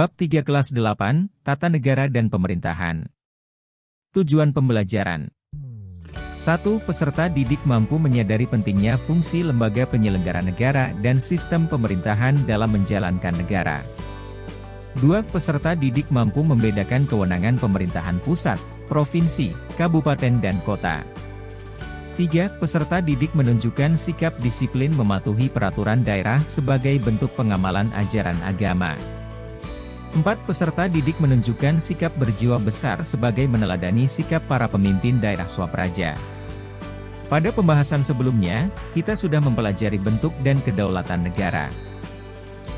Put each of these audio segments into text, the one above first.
Bab 3 Kelas 8, Tata Negara dan Pemerintahan. Tujuan pembelajaran. 1. Peserta didik mampu menyadari pentingnya fungsi lembaga penyelenggara negara dan sistem pemerintahan dalam menjalankan negara. 2. Peserta didik mampu membedakan kewenangan pemerintahan pusat, provinsi, kabupaten dan kota. 3. Peserta didik menunjukkan sikap disiplin mematuhi peraturan daerah sebagai bentuk pengamalan ajaran agama. 4. Peserta didik menunjukkan sikap berjiwa besar sebagai meneladani sikap para pemimpin daerah swapraja. Pada pembahasan sebelumnya, kita sudah mempelajari bentuk dan kedaulatan negara.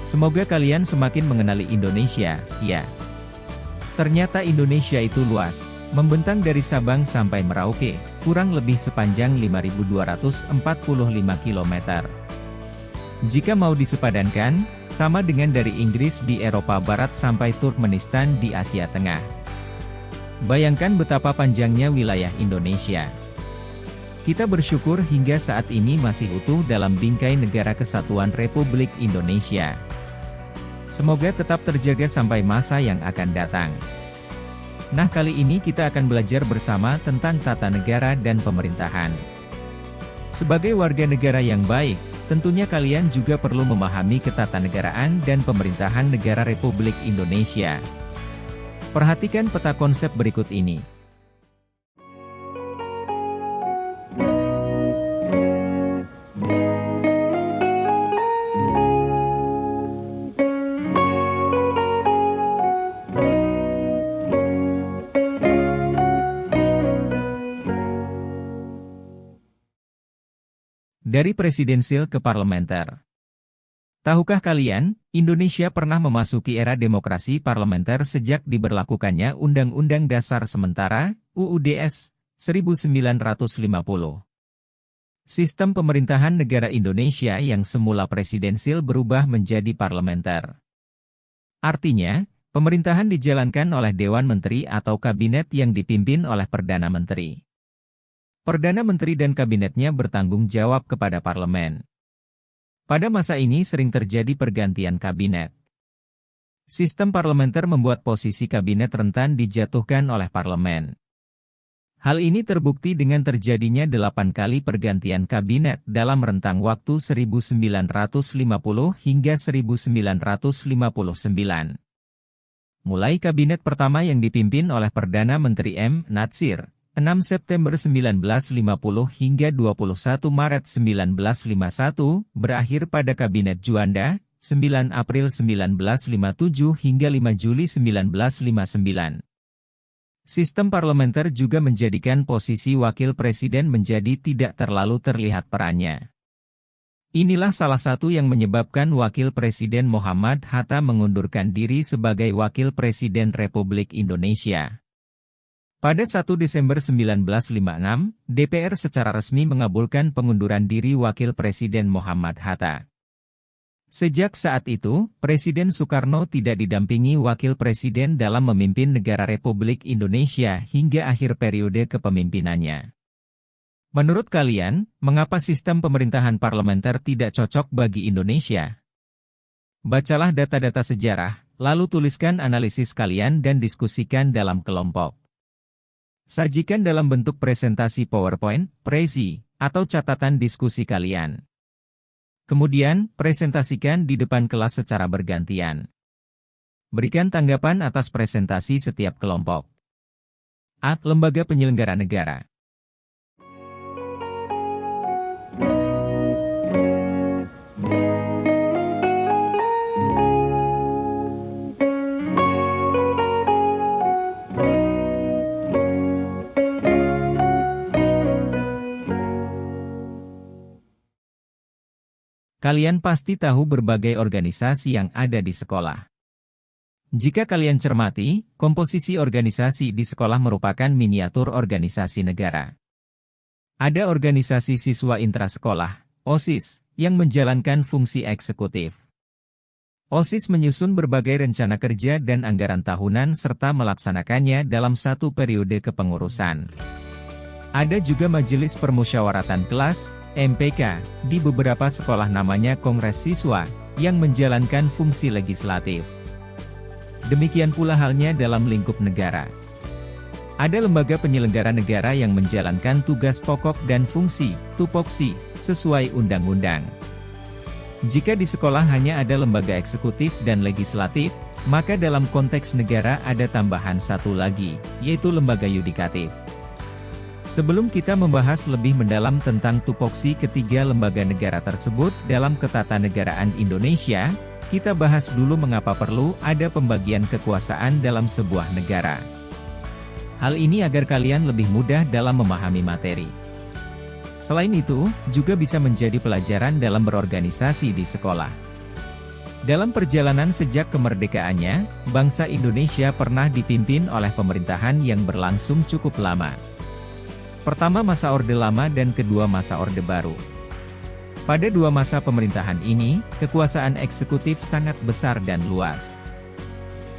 Semoga kalian semakin mengenali Indonesia, ya. Ternyata Indonesia itu luas, membentang dari Sabang sampai Merauke, kurang lebih sepanjang 5.245 km. Jika mau disepadankan, sama dengan dari Inggris di Eropa Barat sampai Turkmenistan di Asia Tengah. Bayangkan betapa panjangnya wilayah Indonesia. Kita bersyukur hingga saat ini masih utuh dalam bingkai Negara Kesatuan Republik Indonesia. Semoga tetap terjaga sampai masa yang akan datang. Nah, kali ini kita akan belajar bersama tentang tata negara dan pemerintahan. Sebagai warga negara yang baik, tentunya kalian juga perlu memahami ketatanegaraan dan pemerintahan negara Republik Indonesia. Perhatikan peta konsep berikut ini. Dari presidensil ke parlementer. Tahukah kalian, Indonesia pernah memasuki era demokrasi parlementer sejak diberlakukannya Undang-Undang Dasar Sementara, UUDS, 1950. Sistem pemerintahan negara Indonesia yang semula presidensil berubah menjadi parlementer. Artinya, pemerintahan dijalankan oleh Dewan Menteri atau Kabinet yang dipimpin oleh Perdana Menteri. Perdana Menteri dan kabinetnya bertanggung jawab kepada parlemen. Pada masa ini sering terjadi pergantian kabinet. Sistem parlementer membuat posisi kabinet rentan dijatuhkan oleh parlemen. Hal ini terbukti dengan terjadinya 8 kali pergantian kabinet dalam rentang waktu 1950 hingga 1959. Mulai kabinet pertama yang dipimpin oleh Perdana Menteri M. Natsir, 6 September 1950 hingga 21 Maret 1951, berakhir pada Kabinet Juanda, 9 April 1957 hingga 5 Juli 1959. Sistem parlementer juga menjadikan posisi wakil presiden menjadi tidak terlalu terlihat perannya. Inilah salah satu yang menyebabkan Wakil Presiden Muhammad Hatta mengundurkan diri sebagai Wakil Presiden Republik Indonesia. Pada 1 Desember 1956, DPR secara resmi mengabulkan pengunduran diri Wakil Presiden Muhammad Hatta. Sejak saat itu, Presiden Soekarno tidak didampingi Wakil Presiden dalam memimpin negara Republik Indonesia hingga akhir periode kepemimpinannya. Menurut kalian, mengapa sistem pemerintahan parlementer tidak cocok bagi Indonesia? Bacalah data-data sejarah, lalu tuliskan analisis kalian dan diskusikan dalam kelompok. Sajikan dalam bentuk presentasi PowerPoint, Prezi, atau catatan diskusi kalian. Kemudian, presentasikan di depan kelas secara bergantian. Berikan tanggapan atas presentasi setiap kelompok. A. Lembaga penyelenggara negara. Kalian pasti tahu berbagai organisasi yang ada di sekolah. Jika kalian cermati, komposisi organisasi di sekolah merupakan miniatur organisasi negara. Ada organisasi siswa intrasekolah, OSIS, yang menjalankan fungsi eksekutif. OSIS menyusun berbagai rencana kerja dan anggaran tahunan serta melaksanakannya dalam satu periode kepengurusan. Ada juga Majelis Permusyawaratan Kelas, MPK, di beberapa sekolah namanya Kongres Siswa, yang menjalankan fungsi legislatif. Demikian pula halnya dalam lingkup negara. Ada lembaga penyelenggara negara yang menjalankan tugas pokok dan fungsi, tupoksi, sesuai undang-undang. Jika di sekolah hanya ada lembaga eksekutif dan legislatif, maka dalam konteks negara ada tambahan satu lagi, yaitu lembaga yudikatif. Sebelum kita membahas lebih mendalam tentang tupoksi ketiga lembaga negara tersebut dalam ketatanegaraan Indonesia, kita bahas dulu mengapa perlu ada pembagian kekuasaan dalam sebuah negara. Hal ini agar kalian lebih mudah dalam memahami materi. Selain itu, juga bisa menjadi pelajaran dalam berorganisasi di sekolah. Dalam perjalanan sejak kemerdekaannya, bangsa Indonesia pernah dipimpin oleh pemerintahan yang berlangsung cukup lama. Pertama masa Orde Lama dan kedua masa Orde Baru. Pada dua masa pemerintahan ini, kekuasaan eksekutif sangat besar dan luas.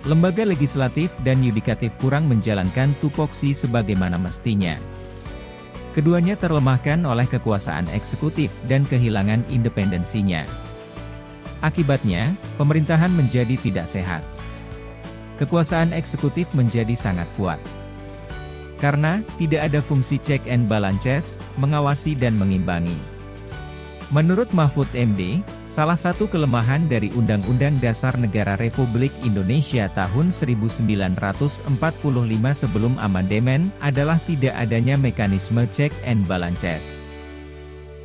Lembaga legislatif dan yudikatif kurang menjalankan tupoksi sebagaimana mestinya. Keduanya terlemahkan oleh kekuasaan eksekutif dan kehilangan independensinya. Akibatnya, pemerintahan menjadi tidak sehat. Kekuasaan eksekutif menjadi sangat kuat. Karena, tidak ada fungsi check and balances, mengawasi dan mengimbangi. Menurut Mahfud MD, salah satu kelemahan dari Undang-Undang Dasar Negara Republik Indonesia tahun 1945 sebelum amandemen adalah tidak adanya mekanisme check and balances.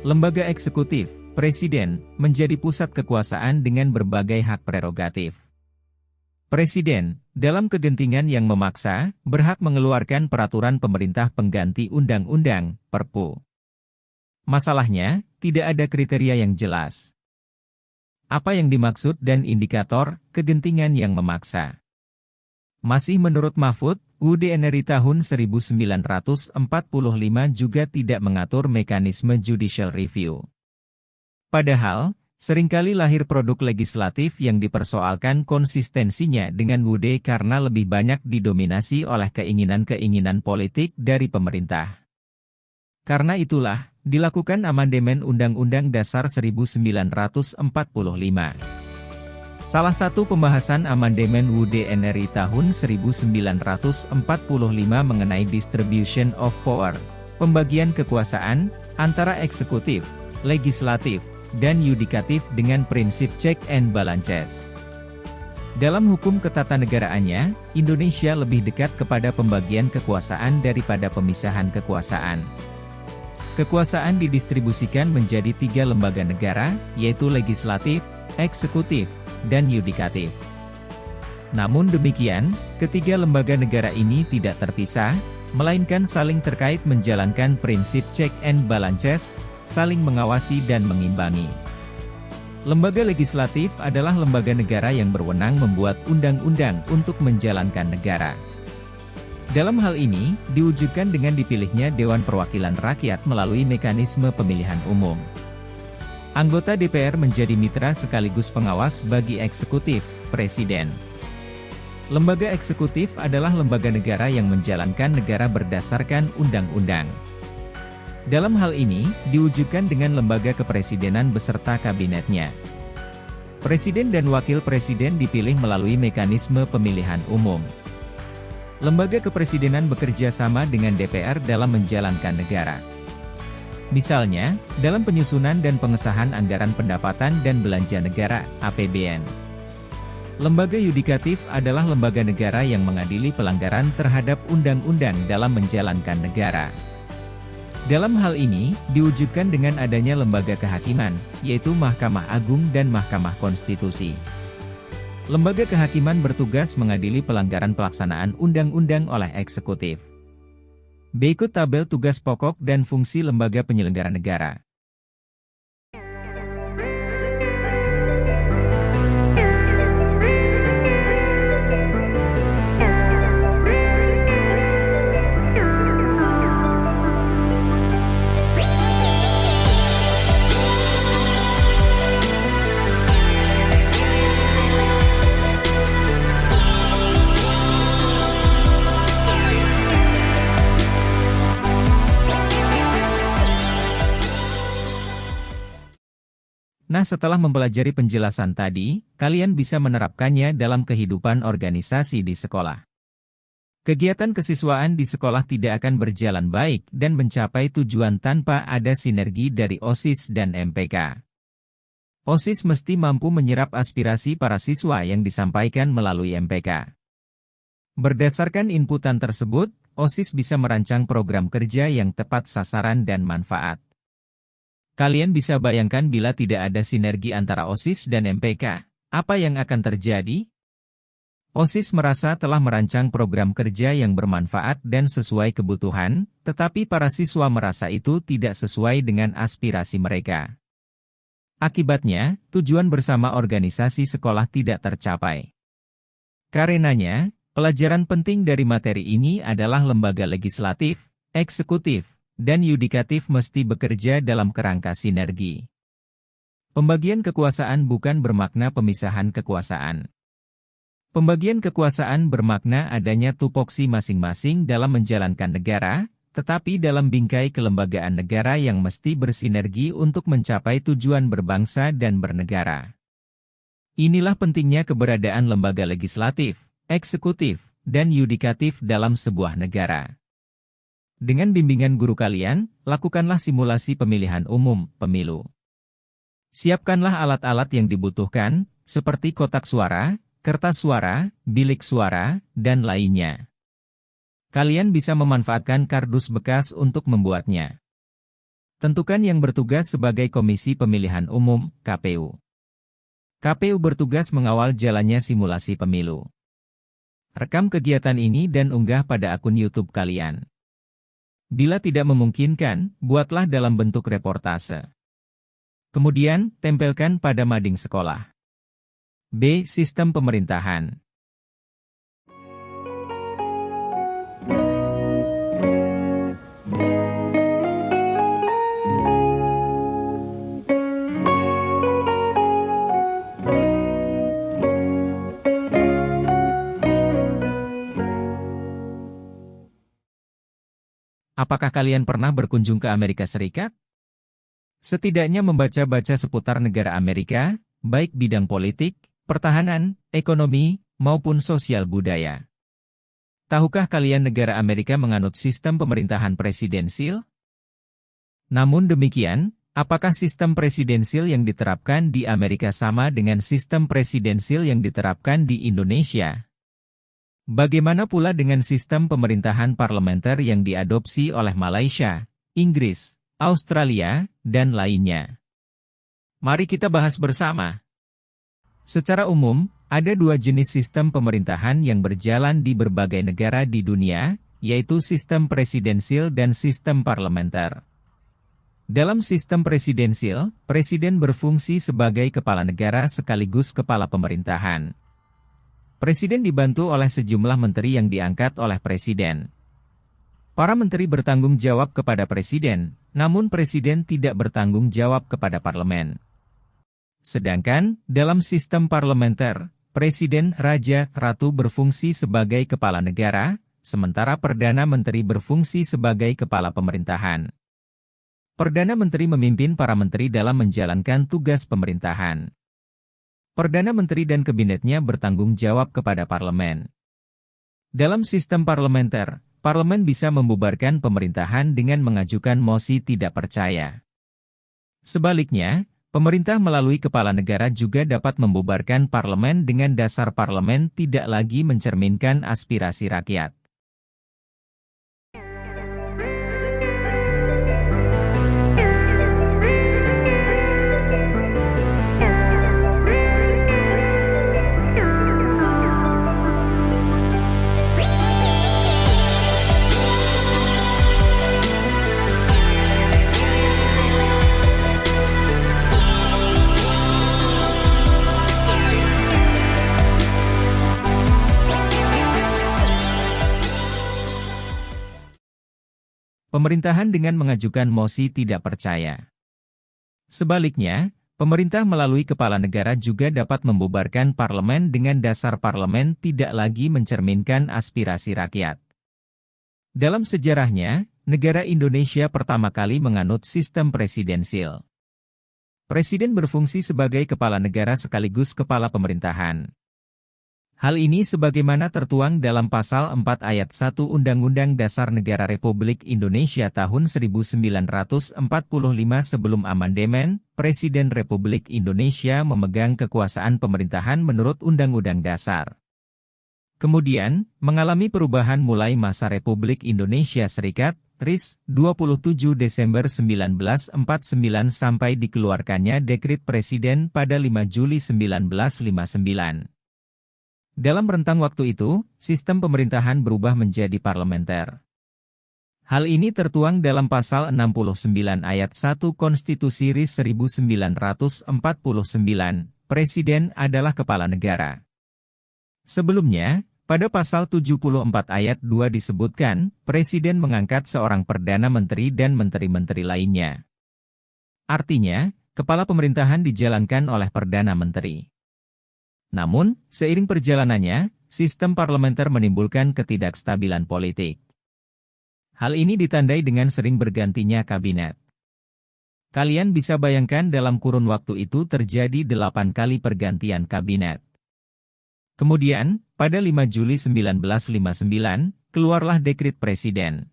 Lembaga eksekutif, Presiden, menjadi pusat kekuasaan dengan berbagai hak prerogatif. Presiden, dalam kegentingan yang memaksa, berhak mengeluarkan peraturan pemerintah pengganti undang-undang, Perpu. Masalahnya, tidak ada kriteria yang jelas. Apa yang dimaksud dan indikator kegentingan yang memaksa? Masih menurut Mahfud, UUD NRI tahun 1945 juga tidak mengatur mekanisme judicial review. Padahal, seringkali lahir produk legislatif yang dipersoalkan konsistensinya dengan UUD karena lebih banyak didominasi oleh keinginan-keinginan politik dari pemerintah. Karena itulah, dilakukan amandemen Undang-Undang Dasar 1945. Salah satu pembahasan amandemen UUD NRI tahun 1945 mengenai distribution of power, pembagian kekuasaan, antara eksekutif, legislatif, dan yudikatif dengan prinsip check and balances. Dalam hukum ketatanegaraannya, Indonesia lebih dekat kepada pembagian kekuasaan daripada pemisahan kekuasaan. Kekuasaan didistribusikan menjadi tiga lembaga negara, yaitu legislatif, eksekutif, dan yudikatif. Namun demikian, ketiga lembaga negara ini tidak terpisah, melainkan saling terkait menjalankan prinsip check and balances, saling mengawasi dan mengimbangi. Lembaga legislatif adalah lembaga negara yang berwenang membuat undang-undang untuk menjalankan negara. Dalam hal ini, diwujudkan dengan dipilihnya Dewan Perwakilan Rakyat melalui mekanisme pemilihan umum. Anggota DPR menjadi mitra sekaligus pengawas bagi eksekutif, Presiden. Lembaga eksekutif adalah lembaga negara yang menjalankan negara berdasarkan undang-undang. Dalam hal ini, diwujudkan dengan lembaga kepresidenan beserta kabinetnya. Presiden dan wakil presiden dipilih melalui mekanisme pemilihan umum. Lembaga kepresidenan bekerja sama dengan DPR dalam menjalankan negara. Misalnya, dalam penyusunan dan pengesahan anggaran pendapatan dan belanja negara, APBN. Lembaga yudikatif adalah lembaga negara yang mengadili pelanggaran terhadap undang-undang dalam menjalankan negara. Dalam hal ini, diwujudkan dengan adanya lembaga kehakiman, yaitu Mahkamah Agung dan Mahkamah Konstitusi. Lembaga kehakiman bertugas mengadili pelanggaran pelaksanaan undang-undang oleh eksekutif. Berikut tabel tugas pokok dan fungsi lembaga penyelenggara negara. Nah, setelah mempelajari penjelasan tadi, kalian bisa menerapkannya dalam kehidupan organisasi di sekolah. Kegiatan kesiswaan di sekolah tidak akan berjalan baik dan mencapai tujuan tanpa ada sinergi dari OSIS dan MPK. OSIS mesti mampu menyerap aspirasi para siswa yang disampaikan melalui MPK. Berdasarkan inputan tersebut, OSIS bisa merancang program kerja yang tepat sasaran dan manfaat. Kalian bisa bayangkan bila tidak ada sinergi antara OSIS dan MPK, apa yang akan terjadi? OSIS merasa telah merancang program kerja yang bermanfaat dan sesuai kebutuhan, tetapi para siswa merasa itu tidak sesuai dengan aspirasi mereka. Akibatnya, tujuan bersama organisasi sekolah tidak tercapai. Karenanya, pelajaran penting dari materi ini adalah lembaga legislatif, eksekutif, dan yudikatif mesti bekerja dalam kerangka sinergi. Pembagian kekuasaan bukan bermakna pemisahan kekuasaan. Pembagian kekuasaan bermakna adanya tupoksi masing-masing dalam menjalankan negara, tetapi dalam bingkai kelembagaan negara yang mesti bersinergi untuk mencapai tujuan berbangsa dan bernegara. Inilah pentingnya keberadaan lembaga legislatif, eksekutif, dan yudikatif dalam sebuah negara. Dengan bimbingan guru kalian, lakukanlah simulasi pemilihan umum, pemilu. Siapkanlah alat-alat yang dibutuhkan, seperti kotak suara, kertas suara, bilik suara, dan lainnya. Kalian bisa memanfaatkan kardus bekas untuk membuatnya. Tentukan yang bertugas sebagai Komisi Pemilihan Umum, KPU. KPU bertugas mengawal jalannya simulasi pemilu. Rekam kegiatan ini dan unggah pada akun YouTube kalian. Bila tidak memungkinkan, buatlah dalam bentuk reportase. Kemudian, tempelkan pada mading sekolah. B. Sistem pemerintahan. Apakah kalian pernah berkunjung ke Amerika Serikat? Setidaknya membaca-baca seputar negara Amerika, baik bidang politik, pertahanan, ekonomi, maupun sosial budaya. Tahukah kalian negara Amerika menganut sistem pemerintahan presidensil? Namun demikian, apakah sistem presidensil yang diterapkan di Amerika sama dengan sistem presidensil yang diterapkan di Indonesia? Bagaimana pula dengan sistem pemerintahan parlementer yang diadopsi oleh Malaysia, Inggris, Australia, dan lainnya? Mari kita bahas bersama. Secara umum, ada dua jenis sistem pemerintahan yang berjalan di berbagai negara di dunia, yaitu sistem presidensil dan sistem parlementer. Dalam sistem presidensil, presiden berfungsi sebagai kepala negara sekaligus kepala pemerintahan. Presiden dibantu oleh sejumlah menteri yang diangkat oleh presiden. Para menteri bertanggung jawab kepada presiden, namun presiden tidak bertanggung jawab kepada parlemen. Sedangkan, dalam sistem parlementer, presiden, raja, ratu berfungsi sebagai kepala negara, sementara perdana menteri berfungsi sebagai kepala pemerintahan. Perdana menteri memimpin para menteri dalam menjalankan tugas pemerintahan. Perdana Menteri dan kabinetnya bertanggung jawab kepada parlemen. Dalam sistem parlementer, parlemen bisa membubarkan pemerintahan dengan mengajukan mosi tidak percaya. Sebaliknya, pemerintah melalui kepala negara juga dapat membubarkan parlemen dengan dasar parlemen tidak lagi mencerminkan aspirasi rakyat. Pemerintahan dengan mengajukan mosi tidak percaya. Sebaliknya, pemerintah melalui kepala negara juga dapat membubarkan parlemen dengan dasar parlemen tidak lagi mencerminkan aspirasi rakyat. Dalam sejarahnya, negara Indonesia pertama kali menganut sistem presidensil. Presiden berfungsi sebagai kepala negara sekaligus kepala pemerintahan. Hal ini sebagaimana tertuang dalam Pasal 4 Ayat 1 Undang-Undang Dasar Negara Republik Indonesia tahun 1945 sebelum amandemen, Presiden Republik Indonesia memegang kekuasaan pemerintahan menurut Undang-Undang Dasar. Kemudian, mengalami perubahan mulai masa Republik Indonesia Serikat, RIS, 27 Desember 1949 sampai dikeluarkannya Dekrit Presiden pada 5 Juli 1959. Dalam rentang waktu itu, sistem pemerintahan berubah menjadi parlementer. Hal ini tertuang dalam Pasal 69 Ayat 1 Konstitusi RIS 1949, Presiden adalah kepala negara. Sebelumnya, pada Pasal 74 Ayat 2 disebutkan, Presiden mengangkat seorang Perdana Menteri dan Menteri-Menteri lainnya. Artinya, kepala pemerintahan dijalankan oleh Perdana Menteri. Namun, seiring perjalanannya, sistem parlementer menimbulkan ketidakstabilan politik. Hal ini ditandai dengan sering bergantinya kabinet. Kalian bisa bayangkan dalam kurun waktu itu terjadi 8 kali pergantian kabinet. Kemudian, pada 5 Juli 1959, keluarlah Dekrit Presiden.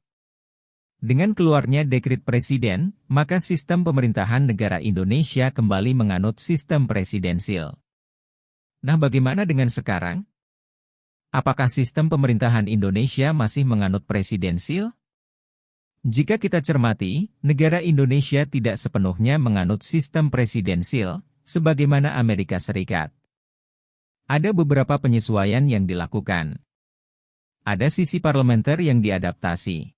Dengan keluarnya Dekrit Presiden, maka sistem pemerintahan negara Indonesia kembali menganut sistem presidensil. Nah, bagaimana dengan sekarang? Apakah sistem pemerintahan Indonesia masih menganut presidensil? Jika kita cermati, negara Indonesia tidak sepenuhnya menganut sistem presidensil, sebagaimana Amerika Serikat. Ada beberapa penyesuaian yang dilakukan. Ada sisi parlementer yang diadaptasi.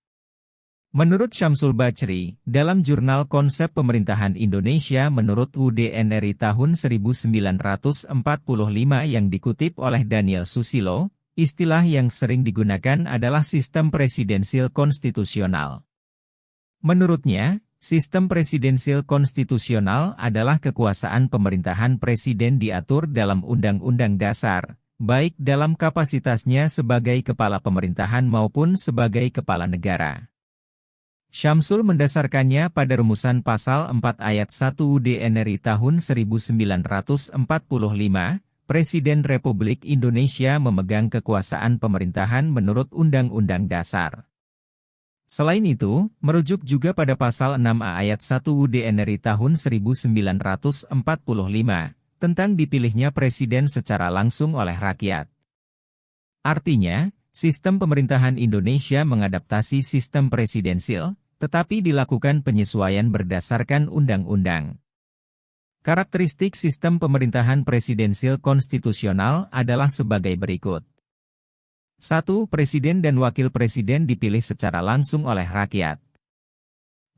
Menurut Syamsul Bachri, dalam jurnal Konsep Pemerintahan Indonesia menurut UDNRI tahun 1945 yang dikutip oleh Daniel Susilo, istilah yang sering digunakan adalah sistem presidensil konstitusional. Menurutnya, sistem presidensil konstitusional adalah kekuasaan pemerintahan presiden diatur dalam Undang-Undang Dasar, baik dalam kapasitasnya sebagai kepala pemerintahan maupun sebagai kepala negara. Syamsul mendasarkannya pada rumusan Pasal 4 Ayat 1 UDNRI tahun 1945, Presiden Republik Indonesia memegang kekuasaan pemerintahan menurut Undang-Undang Dasar. Selain itu, merujuk juga pada Pasal 6A Ayat 1 UDNRI tahun 1945, tentang dipilihnya presiden secara langsung oleh rakyat. Artinya, sistem pemerintahan Indonesia mengadaptasi sistem presidensil, tetapi dilakukan penyesuaian berdasarkan undang-undang. Karakteristik sistem pemerintahan presidensil konstitusional adalah sebagai berikut. 1. Presiden dan wakil presiden dipilih secara langsung oleh rakyat.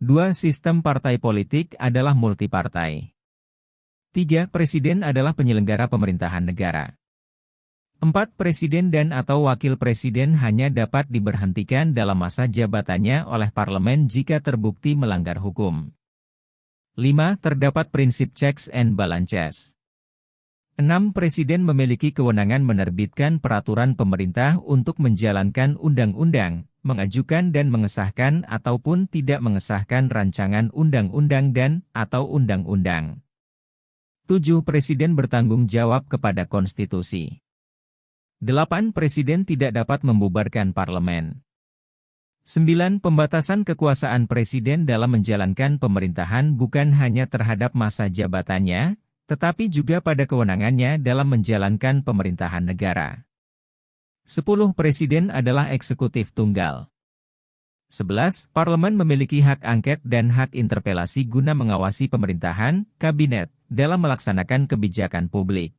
2. Sistem partai politik adalah multipartai. 3. Presiden adalah penyelenggara pemerintahan negara. 4. Presiden dan atau wakil presiden hanya dapat diberhentikan dalam masa jabatannya oleh parlemen jika terbukti melanggar hukum. 5. Terdapat prinsip checks and balances. 6. Presiden memiliki kewenangan menerbitkan peraturan pemerintah untuk menjalankan undang-undang, mengajukan dan mengesahkan ataupun tidak mengesahkan rancangan undang-undang dan atau undang-undang. 7. Presiden bertanggung jawab kepada konstitusi. 8. Presiden tidak dapat membubarkan parlemen. 9. Pembatasan kekuasaan presiden dalam menjalankan pemerintahan bukan hanya terhadap masa jabatannya, tetapi juga pada kewenangannya dalam menjalankan pemerintahan negara. 10. Presiden adalah eksekutif tunggal. 11. Parlemen memiliki hak angket dan hak interpelasi guna mengawasi pemerintahan, kabinet, dalam melaksanakan kebijakan publik.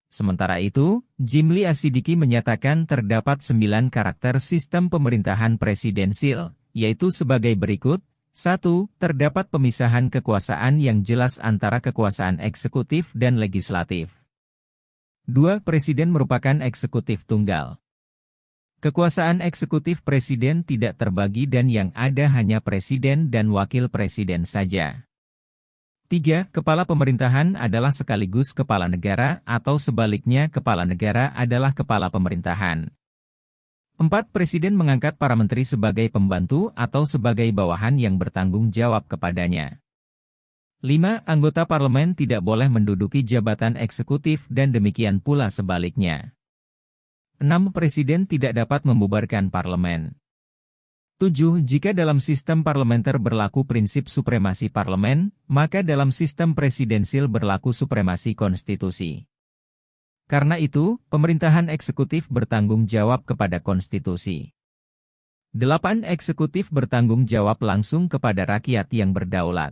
Sementara itu, Jimli Asidiki menyatakan terdapat 9 karakter sistem pemerintahan presidensil, yaitu sebagai berikut. 1. Terdapat pemisahan kekuasaan yang jelas antara kekuasaan eksekutif dan legislatif. 2. Presiden merupakan eksekutif tunggal. Kekuasaan eksekutif presiden tidak terbagi dan yang ada hanya presiden dan wakil presiden saja. 3. Kepala pemerintahan adalah sekaligus kepala negara atau sebaliknya kepala negara adalah kepala pemerintahan. 4. Presiden mengangkat para menteri sebagai pembantu atau sebagai bawahan yang bertanggung jawab kepadanya. 5. Anggota parlemen tidak boleh menduduki jabatan eksekutif dan demikian pula sebaliknya. 6. Presiden tidak dapat membubarkan parlemen. 7. Jika dalam sistem parlementer berlaku prinsip supremasi parlemen, maka dalam sistem presidensil berlaku supremasi konstitusi. Karena itu, pemerintahan eksekutif bertanggung jawab kepada konstitusi. 8. Eksekutif bertanggung jawab langsung kepada rakyat yang berdaulat.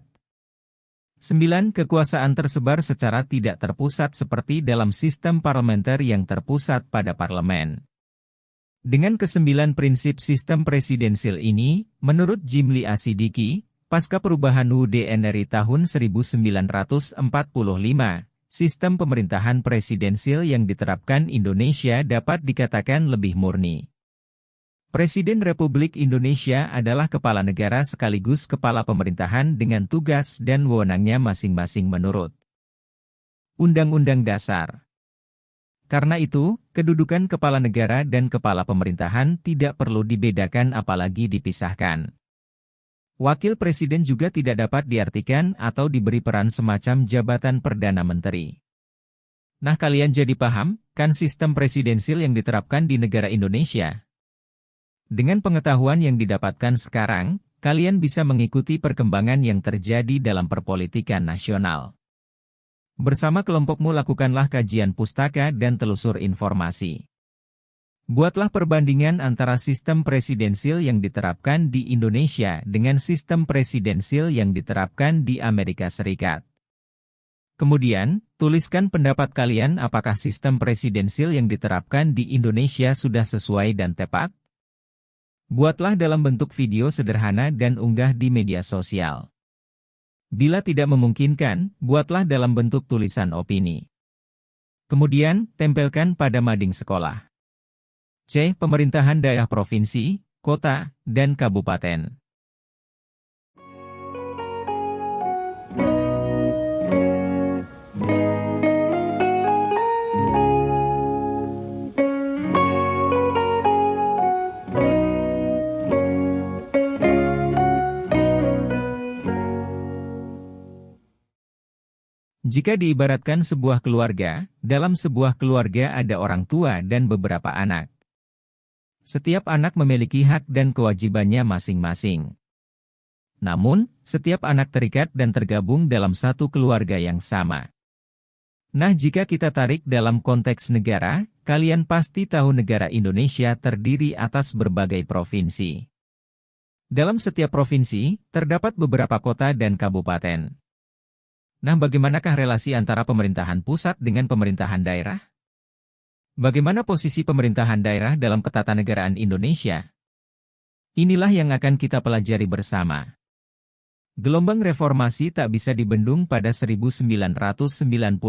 9. Kekuasaan tersebar secara tidak terpusat seperti dalam sistem parlementer yang terpusat pada parlemen. Dengan kesembilan prinsip sistem presidensil ini, menurut Jimli Asidiki, pasca perubahan UUD NRI tahun 1945, sistem pemerintahan presidensil yang diterapkan Indonesia dapat dikatakan lebih murni. Presiden Republik Indonesia adalah kepala negara sekaligus kepala pemerintahan dengan tugas dan wewenangnya masing-masing menurut Undang-Undang Dasar. Karena itu, kedudukan kepala negara dan kepala pemerintahan tidak perlu dibedakan apalagi dipisahkan. Wakil presiden juga tidak dapat diartikan atau diberi peran semacam jabatan Perdana Menteri. Nah, kalian jadi paham, kan sistem presidensil yang diterapkan di negara Indonesia? Dengan pengetahuan yang didapatkan sekarang, kalian bisa mengikuti perkembangan yang terjadi dalam perpolitikan nasional. Bersama kelompokmu lakukanlah kajian pustaka dan telusur informasi. Buatlah perbandingan antara sistem presidensil yang diterapkan di Indonesia dengan sistem presidensil yang diterapkan di Amerika Serikat. Kemudian, tuliskan pendapat kalian apakah sistem presidensil yang diterapkan di Indonesia sudah sesuai dan tepat? Buatlah dalam bentuk video sederhana dan unggah di media sosial. Bila tidak memungkinkan, buatlah dalam bentuk tulisan opini. Kemudian, tempelkan pada mading sekolah. C. Pemerintahan daerah provinsi, kota, dan kabupaten. Jika diibaratkan sebuah keluarga, dalam sebuah keluarga ada orang tua dan beberapa anak. Setiap anak memiliki hak dan kewajibannya masing-masing. Namun, setiap anak terikat dan tergabung dalam satu keluarga yang sama. Nah, jika kita tarik dalam konteks negara, kalian pasti tahu negara Indonesia terdiri atas berbagai provinsi. Dalam setiap provinsi, terdapat beberapa kota dan kabupaten. Nah, bagaimanakah relasi antara pemerintahan pusat dengan pemerintahan daerah? Bagaimana posisi pemerintahan daerah dalam ketatanegaraan Indonesia? Inilah yang akan kita pelajari bersama. Gelombang reformasi tak bisa dibendung pada 1998.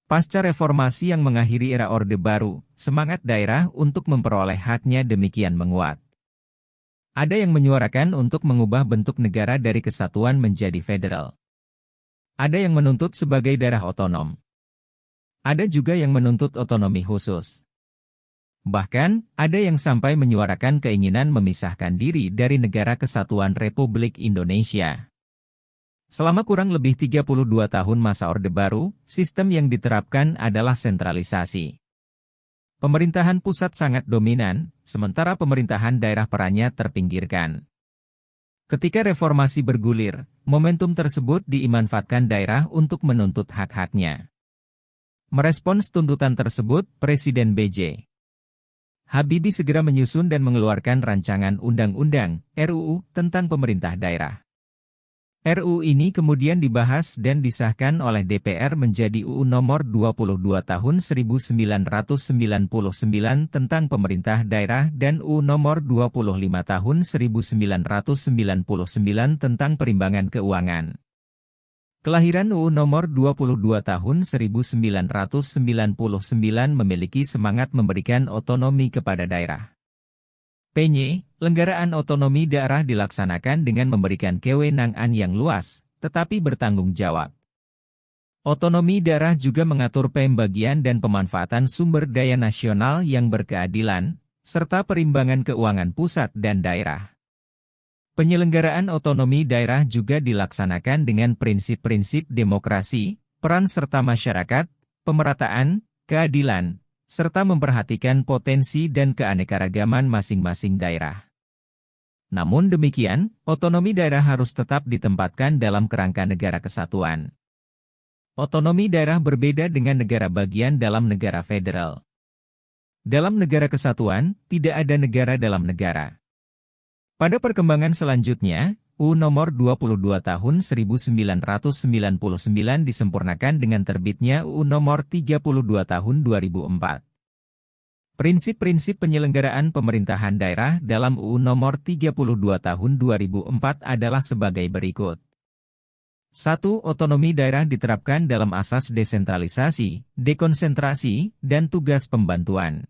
Pasca reformasi yang mengakhiri era Orde Baru, semangat daerah untuk memperoleh haknya demikian menguat. Ada yang menyuarakan untuk mengubah bentuk negara dari kesatuan menjadi federal. Ada yang menuntut sebagai daerah otonom. Ada juga yang menuntut otonomi khusus. Bahkan, ada yang sampai menyuarakan keinginan memisahkan diri dari Negara Kesatuan Republik Indonesia. Selama kurang lebih 32 tahun masa Orde Baru, sistem yang diterapkan adalah sentralisasi. Pemerintahan pusat sangat dominan, sementara pemerintahan daerah perannya terpinggirkan. Ketika reformasi bergulir, momentum tersebut dimanfaatkan daerah untuk menuntut hak-haknya. Merespons tuntutan tersebut, Presiden B.J. Habibie segera menyusun dan mengeluarkan rancangan undang-undang, RUU, tentang pemerintah daerah. RUU ini kemudian dibahas dan disahkan oleh DPR menjadi UU Nomor 22 Tahun 1999 tentang Pemerintah Daerah dan UU Nomor 25 Tahun 1999 tentang Perimbangan Keuangan. Kelahiran UU Nomor 22 Tahun 1999 memiliki semangat memberikan otonomi kepada daerah. Penyelenggaraan otonomi daerah dilaksanakan dengan memberikan kewenangan yang luas, tetapi bertanggung jawab. Otonomi daerah juga mengatur pembagian dan pemanfaatan sumber daya nasional yang berkeadilan, serta perimbangan keuangan pusat dan daerah. Penyelenggaraan otonomi daerah juga dilaksanakan dengan prinsip-prinsip demokrasi, peran serta masyarakat, pemerataan, keadilan, serta memperhatikan potensi dan keanekaragaman masing-masing daerah. Namun demikian, otonomi daerah harus tetap ditempatkan dalam kerangka negara kesatuan. Otonomi daerah berbeda dengan negara bagian dalam negara federal. Dalam negara kesatuan, tidak ada negara dalam negara. Pada perkembangan selanjutnya, UU Nomor 22 Tahun 1999 disempurnakan dengan terbitnya UU Nomor 32 Tahun 2004. Prinsip-prinsip penyelenggaraan pemerintahan daerah dalam UU Nomor 32 Tahun 2004 adalah sebagai berikut. 1. Otonomi daerah diterapkan dalam asas desentralisasi, dekonsentrasi, dan tugas pembantuan.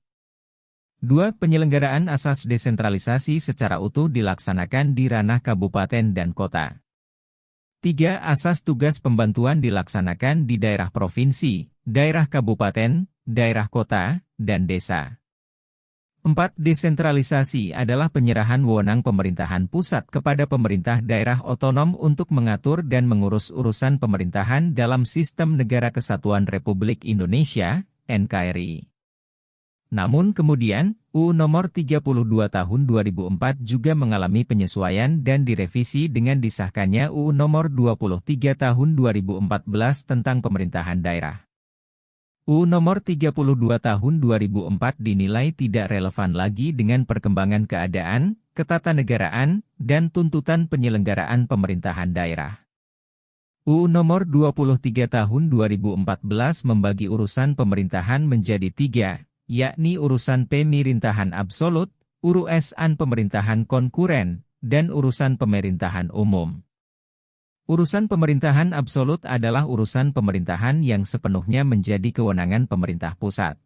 2. Penyelenggaraan asas desentralisasi secara utuh dilaksanakan di ranah kabupaten dan kota. 3. Asas tugas pembantuan dilaksanakan di daerah provinsi, daerah kabupaten, daerah kota, dan desa. 4. Desentralisasi adalah penyerahan wewenang pemerintahan pusat kepada pemerintah daerah otonom untuk mengatur dan mengurus urusan pemerintahan dalam sistem Negara Kesatuan Republik Indonesia, NKRI. Namun kemudian, UU Nomor 32 Tahun 2004 juga mengalami penyesuaian dan direvisi dengan disahkannya UU Nomor 23 Tahun 2014 tentang pemerintahan daerah. UU Nomor 32 Tahun 2004 dinilai tidak relevan lagi dengan perkembangan keadaan, ketatanegaraan, dan tuntutan penyelenggaraan pemerintahan daerah. UU Nomor 23 Tahun 2014 membagi urusan pemerintahan menjadi 3, yakni urusan pemerintahan absolut, urusan pemerintahan konkuren, dan urusan pemerintahan umum. Urusan pemerintahan absolut adalah urusan pemerintahan yang sepenuhnya menjadi kewenangan pemerintah pusat.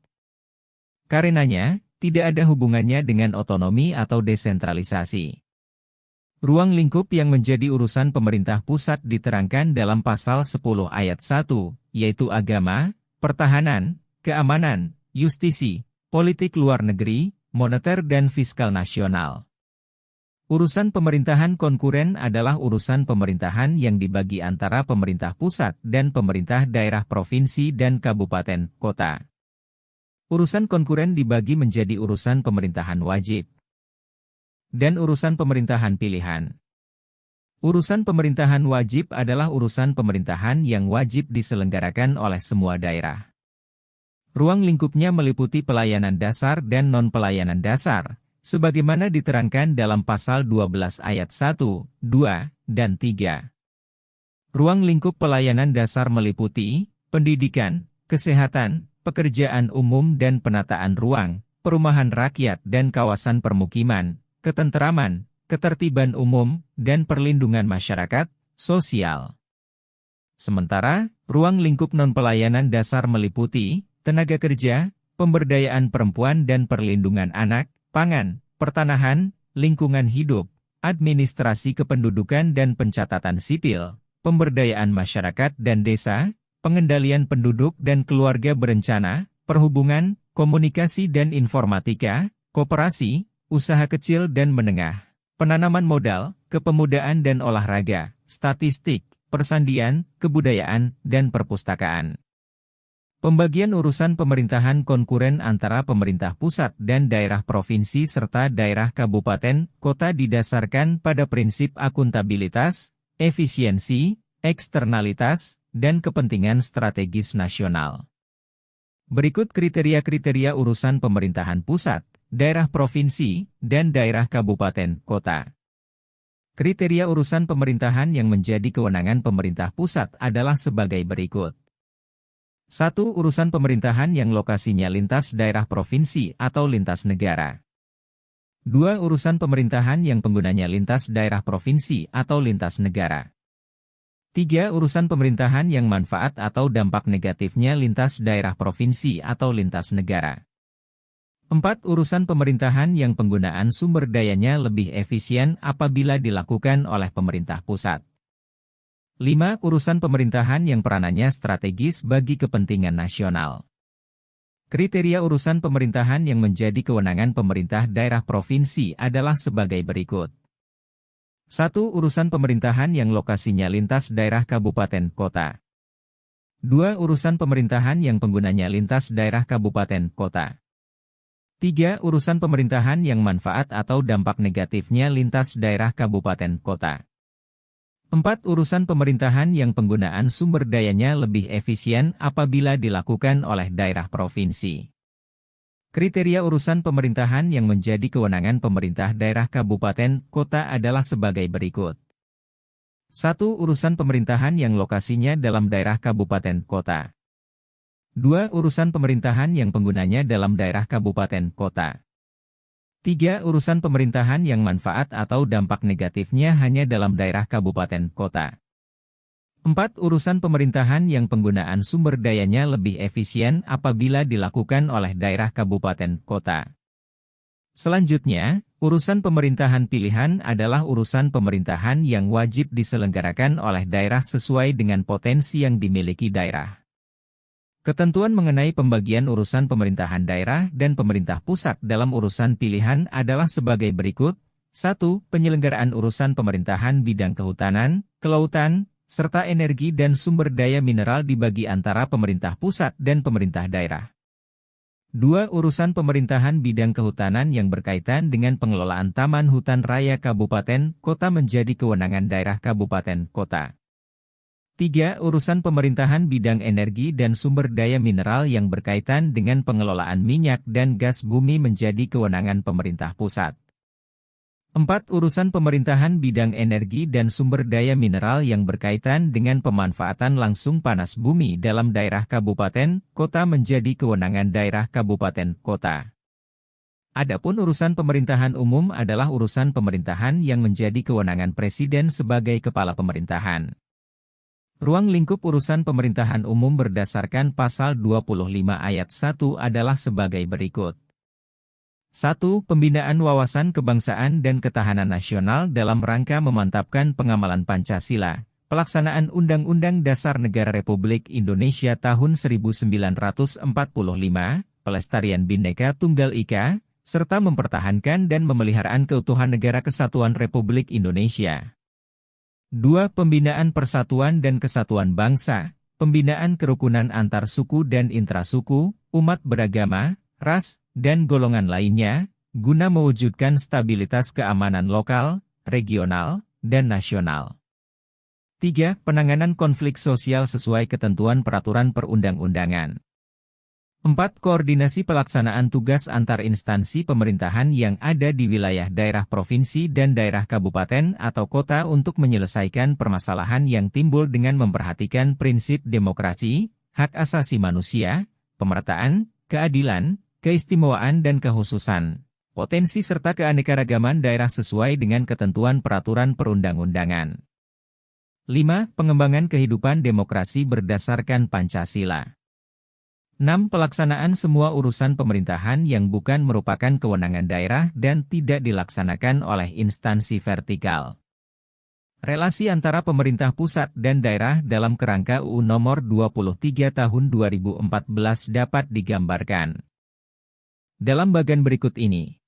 Karenanya, tidak ada hubungannya dengan otonomi atau desentralisasi. Ruang lingkup yang menjadi urusan pemerintah pusat diterangkan dalam pasal 10 ayat 1, yaitu agama, pertahanan, keamanan, justisi, politik luar negeri, moneter dan fiskal nasional. Urusan pemerintahan konkuren adalah urusan pemerintahan yang dibagi antara pemerintah pusat dan pemerintah daerah provinsi dan kabupaten, kota. Urusan konkuren dibagi menjadi urusan pemerintahan wajib dan urusan pemerintahan pilihan. Urusan pemerintahan wajib adalah urusan pemerintahan yang wajib diselenggarakan oleh semua daerah. Ruang lingkupnya meliputi pelayanan dasar dan non-pelayanan dasar, sebagaimana diterangkan dalam pasal 12 ayat 1, 2, dan 3. Ruang lingkup pelayanan dasar meliputi pendidikan, kesehatan, pekerjaan umum dan penataan ruang, perumahan rakyat dan kawasan permukiman, ketenteraman, ketertiban umum, dan perlindungan masyarakat, sosial. Sementara, ruang lingkup non-pelayanan dasar meliputi tenaga kerja, pemberdayaan perempuan dan perlindungan anak, pangan, pertanahan, lingkungan hidup, administrasi kependudukan dan pencatatan sipil, pemberdayaan masyarakat dan desa, pengendalian penduduk dan keluarga berencana, perhubungan, komunikasi dan informatika, koperasi, usaha kecil dan menengah, penanaman modal, kepemudaan dan olahraga, statistik, persandian, kebudayaan, dan perpustakaan. Pembagian urusan pemerintahan konkuren antara pemerintah pusat dan daerah provinsi serta daerah kabupaten, kota didasarkan pada prinsip akuntabilitas, efisiensi, eksternalitas, dan kepentingan strategis nasional. Berikut kriteria-kriteria urusan pemerintahan pusat, daerah provinsi, dan daerah kabupaten, kota. Kriteria urusan pemerintahan yang menjadi kewenangan pemerintah pusat adalah sebagai berikut. 1. Urusan pemerintahan yang lokasinya lintas daerah provinsi atau lintas negara. 2. Urusan pemerintahan yang penggunanya lintas daerah provinsi atau lintas negara. 3. Urusan pemerintahan yang manfaat atau dampak negatifnya lintas daerah provinsi atau lintas negara. 4. Urusan pemerintahan yang penggunaan sumber dayanya lebih efisien apabila dilakukan oleh pemerintah pusat. 5. Urusan pemerintahan yang peranannya strategis bagi kepentingan nasional. Kriteria urusan pemerintahan yang menjadi kewenangan pemerintah daerah provinsi adalah sebagai berikut. 1. Urusan pemerintahan yang lokasinya lintas daerah kabupaten kota. 2. Urusan pemerintahan yang penggunanya lintas daerah kabupaten kota. 3. Urusan pemerintahan yang manfaat atau dampak negatifnya lintas daerah kabupaten kota. 4. Urusan pemerintahan yang penggunaan sumber dayanya lebih efisien apabila dilakukan oleh daerah provinsi. Kriteria urusan pemerintahan yang menjadi kewenangan pemerintah daerah kabupaten kota adalah sebagai berikut. 1. Urusan pemerintahan yang lokasinya dalam daerah kabupaten kota. 2. Urusan pemerintahan yang penggunanya dalam daerah kabupaten kota. 3. Urusan pemerintahan yang manfaat atau dampak negatifnya hanya dalam daerah kabupaten kota. 4. Urusan pemerintahan yang penggunaan sumber dayanya lebih efisien apabila dilakukan oleh daerah kabupaten kota. Selanjutnya, urusan pemerintahan pilihan adalah urusan pemerintahan yang wajib diselenggarakan oleh daerah sesuai dengan potensi yang dimiliki daerah. Ketentuan mengenai pembagian urusan pemerintahan daerah dan pemerintah pusat dalam urusan pilihan adalah sebagai berikut. 1. Penyelenggaraan urusan pemerintahan bidang kehutanan, kelautan, serta energi dan sumber daya mineral dibagi antara pemerintah pusat dan pemerintah daerah. 2. Urusan pemerintahan bidang kehutanan yang berkaitan dengan pengelolaan taman hutan raya kabupaten kota menjadi kewenangan daerah kabupaten kota. 3. Urusan pemerintahan bidang energi dan sumber daya mineral yang berkaitan dengan pengelolaan minyak dan gas bumi menjadi kewenangan pemerintah pusat. 4. Urusan pemerintahan bidang energi dan sumber daya mineral yang berkaitan dengan pemanfaatan langsung panas bumi dalam daerah kabupaten kota menjadi kewenangan daerah kabupaten kota. Adapun urusan pemerintahan umum adalah urusan pemerintahan yang menjadi kewenangan presiden sebagai kepala pemerintahan. Ruang lingkup urusan pemerintahan umum berdasarkan pasal 25 ayat 1 adalah sebagai berikut. 1. Pembinaan wawasan kebangsaan dan ketahanan nasional dalam rangka memantapkan pengamalan Pancasila, pelaksanaan Undang-Undang Dasar Negara Republik Indonesia tahun 1945, pelestarian Bhinneka Tunggal Ika, serta mempertahankan dan memeliharaan keutuhan Negara Kesatuan Republik Indonesia. 2. Pembinaan persatuan dan kesatuan bangsa, pembinaan kerukunan antar suku dan intrasuku, umat beragama, ras, dan golongan lainnya, guna mewujudkan stabilitas keamanan lokal, regional, dan nasional. 3. Penanganan konflik sosial sesuai ketentuan peraturan perundang-undangan. 4. Koordinasi pelaksanaan tugas antar instansi pemerintahan yang ada di wilayah daerah provinsi dan daerah kabupaten atau kota untuk menyelesaikan permasalahan yang timbul dengan memperhatikan prinsip demokrasi, hak asasi manusia, pemerataan, keadilan, keistimewaan dan kekhususan, potensi serta keanekaragaman daerah sesuai dengan ketentuan peraturan perundang-undangan. 5. Pengembangan kehidupan demokrasi berdasarkan Pancasila. 6. Pelaksanaan semua urusan pemerintahan yang bukan merupakan kewenangan daerah dan tidak dilaksanakan oleh instansi vertikal. Relasi antara pemerintah pusat dan daerah dalam kerangka UU Nomor 23 Tahun 2014 dapat digambarkan dalam bagian berikut ini.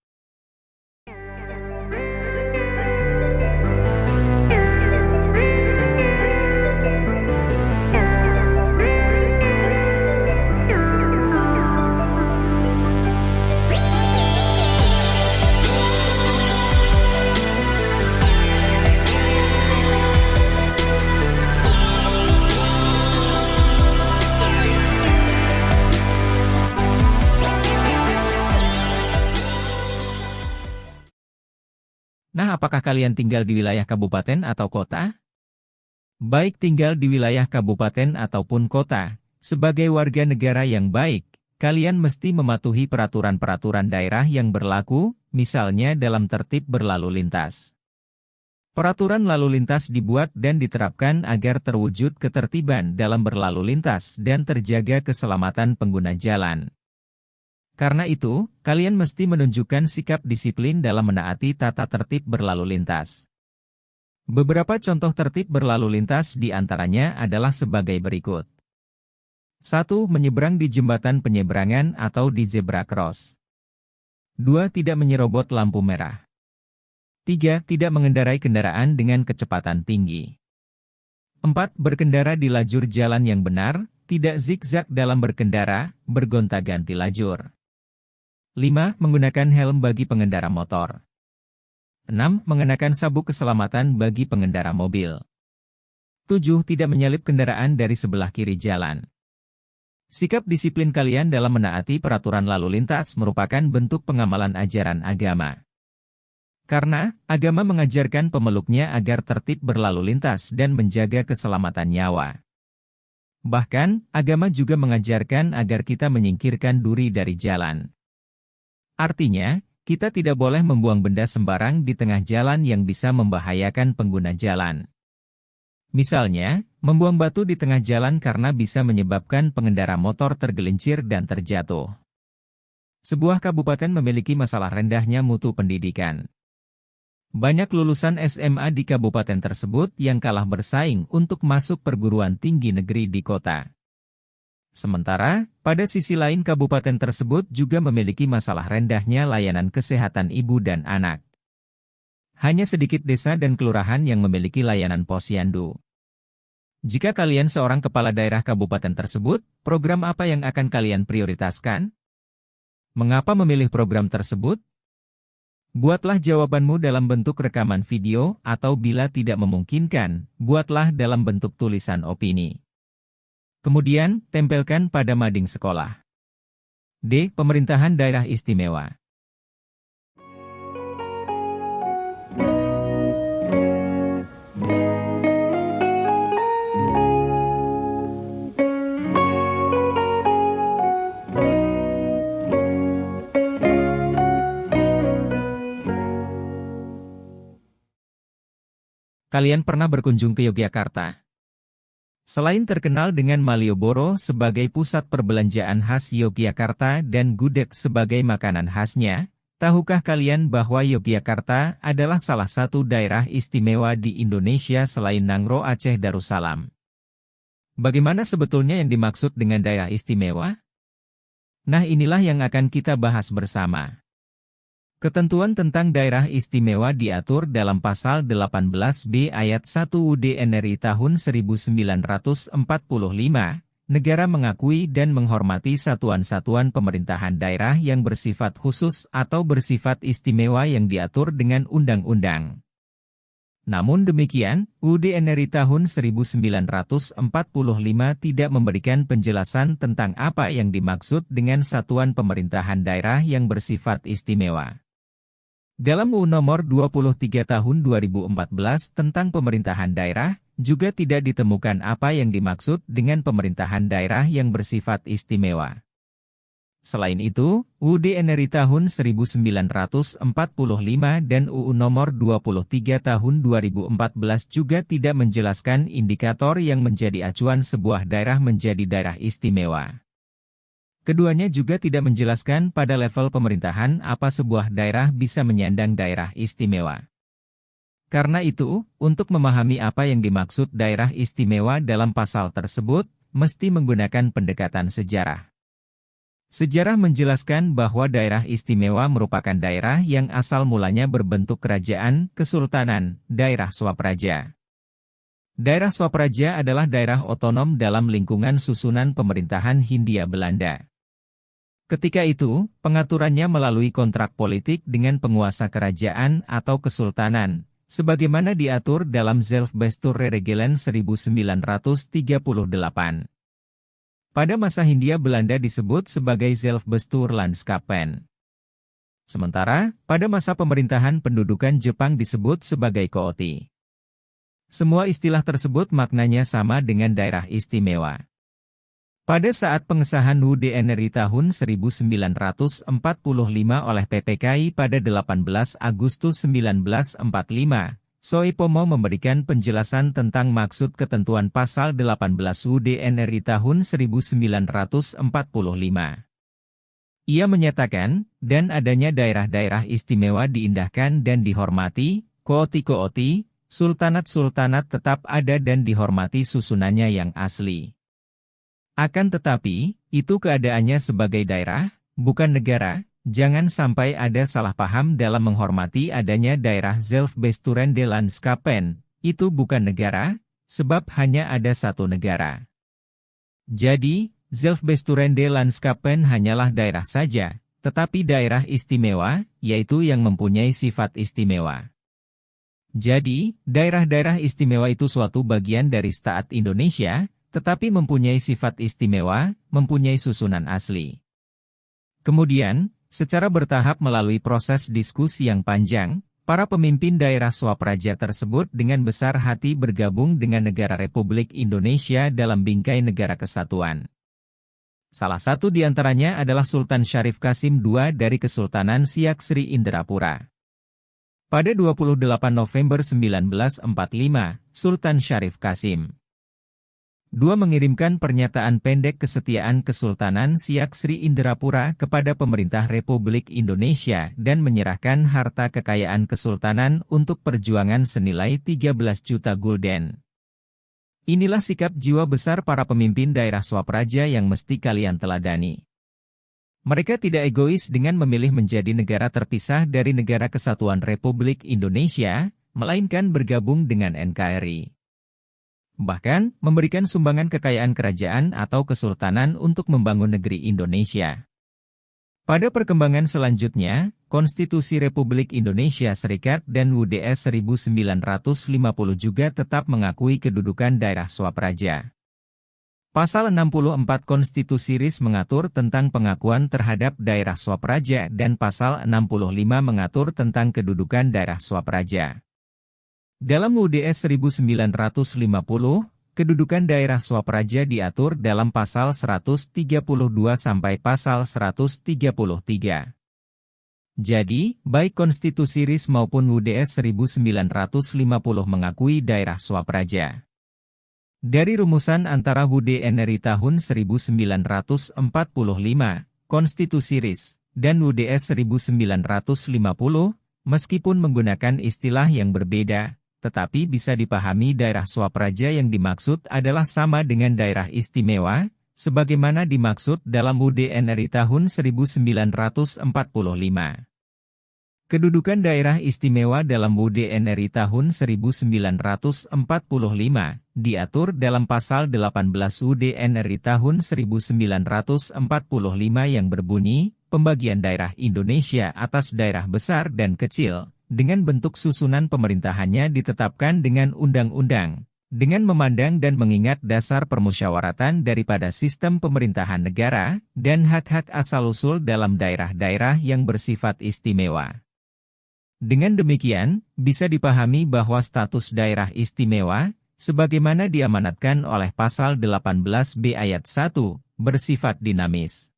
Nah, apakah kalian tinggal di wilayah kabupaten atau kota? Baik tinggal di wilayah kabupaten ataupun kota, sebagai warga negara yang baik, kalian mesti mematuhi peraturan-peraturan daerah yang berlaku, misalnya dalam tertib berlalu lintas. Peraturan lalu lintas dibuat dan diterapkan agar terwujud ketertiban dalam berlalu lintas dan terjaga keselamatan pengguna jalan. Karena itu, kalian mesti menunjukkan sikap disiplin dalam menaati tata tertib berlalu lintas. Beberapa contoh tertib berlalu lintas di antaranya adalah sebagai berikut. 1. Menyeberang di jembatan penyeberangan atau di zebra cross. 2. Tidak menyerobot lampu merah. 3. Tidak mengendarai kendaraan dengan kecepatan tinggi. 4. Berkendara di lajur jalan yang benar, tidak zigzag dalam berkendara, bergonta-ganti lajur. 5. Menggunakan helm bagi pengendara motor. 6. Mengenakan sabuk keselamatan bagi pengendara mobil. 7. Tidak menyalip kendaraan dari sebelah kiri jalan. Sikap disiplin kalian dalam menaati peraturan lalu lintas merupakan bentuk pengamalan ajaran agama. Karena, agama mengajarkan pemeluknya agar tertib berlalu lintas dan menjaga keselamatan nyawa. Bahkan, agama juga mengajarkan agar kita menyingkirkan duri dari jalan. Artinya, kita tidak boleh membuang benda sembarang di tengah jalan yang bisa membahayakan pengguna jalan. Misalnya, membuang batu di tengah jalan karena bisa menyebabkan pengendara motor tergelincir dan terjatuh. Sebuah kabupaten memiliki masalah rendahnya mutu pendidikan. Banyak lulusan SMA di kabupaten tersebut yang kalah bersaing untuk masuk perguruan tinggi negeri di kota. Sementara, pada sisi lain kabupaten tersebut juga memiliki masalah rendahnya layanan kesehatan ibu dan anak. Hanya sedikit desa dan kelurahan yang memiliki layanan posyandu. Jika kalian seorang kepala daerah kabupaten tersebut, program apa yang akan kalian prioritaskan? Mengapa memilih program tersebut? Buatlah jawabanmu dalam bentuk rekaman video, atau bila tidak memungkinkan, buatlah dalam bentuk tulisan opini. Kemudian, tempelkan pada mading sekolah. D. Pemerintahan Daerah Istimewa. Kalian pernah berkunjung ke Yogyakarta? Selain terkenal dengan Malioboro sebagai pusat perbelanjaan khas Yogyakarta dan gudeg sebagai makanan khasnya, tahukah kalian bahwa Yogyakarta adalah salah satu daerah istimewa di Indonesia selain Nangro Aceh Darussalam? Bagaimana sebetulnya yang dimaksud dengan daerah istimewa? Nah, inilah yang akan kita bahas bersama. Ketentuan tentang daerah istimewa diatur dalam Pasal 18B Ayat 1 UUD NRI tahun 1945, negara mengakui dan menghormati satuan-satuan pemerintahan daerah yang bersifat khusus atau bersifat istimewa yang diatur dengan undang-undang. Namun demikian, UUD NRI tahun 1945 tidak memberikan penjelasan tentang apa yang dimaksud dengan satuan pemerintahan daerah yang bersifat istimewa. Dalam UU Nomor 23 Tahun 2014 tentang pemerintahan daerah, juga tidak ditemukan apa yang dimaksud dengan pemerintahan daerah yang bersifat istimewa. Selain itu, UUD NRI tahun 1945 dan UU Nomor 23 Tahun 2014 juga tidak menjelaskan indikator yang menjadi acuan sebuah daerah menjadi daerah istimewa. Keduanya juga tidak menjelaskan pada level pemerintahan apa sebuah daerah bisa menyandang daerah istimewa. Karena itu, untuk memahami apa yang dimaksud daerah istimewa dalam pasal tersebut, mesti menggunakan pendekatan sejarah. Sejarah menjelaskan bahwa daerah istimewa merupakan daerah yang asal mulanya berbentuk kerajaan, kesultanan, daerah swapraja. Daerah swapraja adalah daerah otonom dalam lingkungan susunan pemerintahan Hindia Belanda. Ketika itu, pengaturannya melalui kontrak politik dengan penguasa kerajaan atau kesultanan, sebagaimana diatur dalam Zelfbestuurregelen 1938. Pada masa Hindia Belanda disebut sebagai Zelfbestuurlandskappen. Sementara, pada masa pemerintahan pendudukan Jepang disebut sebagai Kooti. Semua istilah tersebut maknanya sama dengan daerah istimewa. Pada saat pengesahan UUD NRI tahun 1945 oleh PPKI pada 18 Agustus 1945, Soepomo memberikan penjelasan tentang maksud ketentuan pasal 18 UUD NRI tahun 1945. Ia menyatakan, dan adanya daerah-daerah istimewa diindahkan dan dihormati, kooti-kooti, sultanat-sultanat tetap ada dan dihormati susunannya yang asli. Akan tetapi, itu keadaannya sebagai daerah, bukan negara, Jangan sampai ada salah paham dalam menghormati adanya daerah Zelfbesturende Landskapen, itu bukan negara, sebab hanya ada satu negara. Jadi, Zelfbesturende Landskapen hanyalah daerah saja, tetapi daerah istimewa, yaitu yang mempunyai sifat istimewa. Jadi, daerah-daerah istimewa itu suatu bagian dari staat Indonesia, tetapi mempunyai sifat istimewa, mempunyai susunan asli. Kemudian, secara bertahap melalui proses diskusi yang panjang, para pemimpin daerah Swapraja tersebut dengan besar hati bergabung dengan negara Republik Indonesia dalam bingkai negara kesatuan. Salah satu di antaranya adalah Sultan Syarif Qasim II dari Kesultanan Siak Sri Indrapura. Pada 28 November 1945, Sultan Syarif Qasim II mengirimkan pernyataan pendek kesetiaan Kesultanan Siak Sri Indrapura kepada pemerintah Republik Indonesia dan menyerahkan harta kekayaan kesultanan untuk perjuangan senilai 13 juta gulden. Inilah sikap jiwa besar para pemimpin daerah Swapraja yang mesti kalian teladani. Mereka tidak egois dengan memilih menjadi negara terpisah dari Negara Kesatuan Republik Indonesia, melainkan bergabung dengan NKRI. Bahkan, memberikan sumbangan kekayaan kerajaan atau kesultanan untuk membangun negeri Indonesia. Pada perkembangan selanjutnya, Konstitusi Republik Indonesia Serikat dan UUD 1950 juga tetap mengakui kedudukan daerah Swapraja. Pasal 64 Konstitusi RIS mengatur tentang pengakuan terhadap daerah Swapraja dan Pasal 65 mengatur tentang kedudukan daerah Swapraja. Dalam UUD 1950, kedudukan daerah Swapraja diatur dalam pasal 132 sampai pasal 133. Jadi, baik Konstitusi RIS maupun UUD 1950 mengakui daerah Swapraja. Dari rumusan antara UUD NRI tahun 1945, Konstitusi RIS, dan UUD 1950, meskipun menggunakan istilah yang berbeda, tetapi bisa dipahami daerah Swapraja yang dimaksud adalah sama dengan daerah istimewa, sebagaimana dimaksud dalam UUD NRI tahun 1945. Kedudukan daerah istimewa dalam UUD NRI tahun 1945 diatur dalam pasal 18 UUD NRI tahun 1945 yang berbunyi, pembagian daerah Indonesia atas daerah besar dan kecil, dengan bentuk susunan pemerintahannya ditetapkan dengan undang-undang, dengan memandang dan mengingat dasar permusyawaratan daripada sistem pemerintahan negara, dan hak-hak asal-usul dalam daerah-daerah yang bersifat istimewa. Dengan demikian, bisa dipahami bahwa status daerah istimewa, sebagaimana diamanatkan oleh Pasal 18b ayat 1, bersifat dinamis.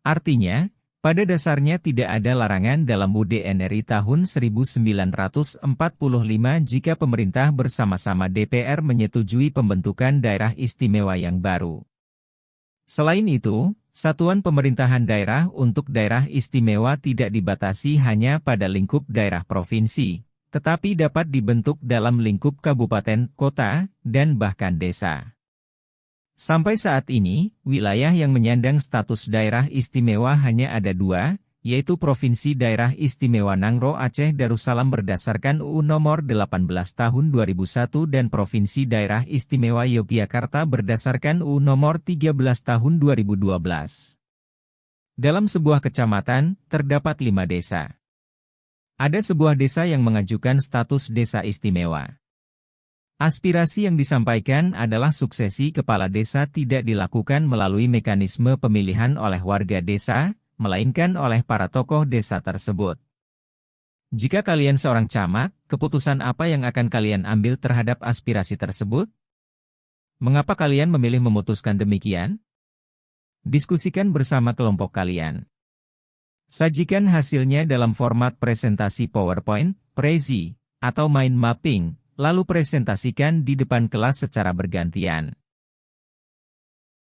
Artinya, pada dasarnya tidak ada larangan dalam UUD NRI tahun 1945 jika pemerintah bersama-sama DPR menyetujui pembentukan daerah istimewa yang baru. Selain itu, satuan pemerintahan daerah untuk daerah istimewa tidak dibatasi hanya pada lingkup daerah provinsi, tetapi dapat dibentuk dalam lingkup kabupaten, kota, dan bahkan desa. Sampai saat ini, wilayah yang menyandang status daerah istimewa hanya ada dua, yaitu Provinsi Daerah Istimewa Nangro Aceh Darussalam berdasarkan UU Nomor 18 Tahun 2001 dan Provinsi Daerah Istimewa Yogyakarta berdasarkan UU Nomor 13 Tahun 2012. Dalam sebuah kecamatan, terdapat 5 desa. Ada sebuah desa yang mengajukan status desa istimewa. Aspirasi yang disampaikan adalah suksesi kepala desa tidak dilakukan melalui mekanisme pemilihan oleh warga desa, melainkan oleh para tokoh desa tersebut. Jika kalian seorang camat, keputusan apa yang akan kalian ambil terhadap aspirasi tersebut? Mengapa kalian memilih memutuskan demikian? Diskusikan bersama kelompok kalian. Sajikan hasilnya dalam format presentasi PowerPoint, Prezi, atau mind mapping, lalu presentasikan di depan kelas secara bergantian.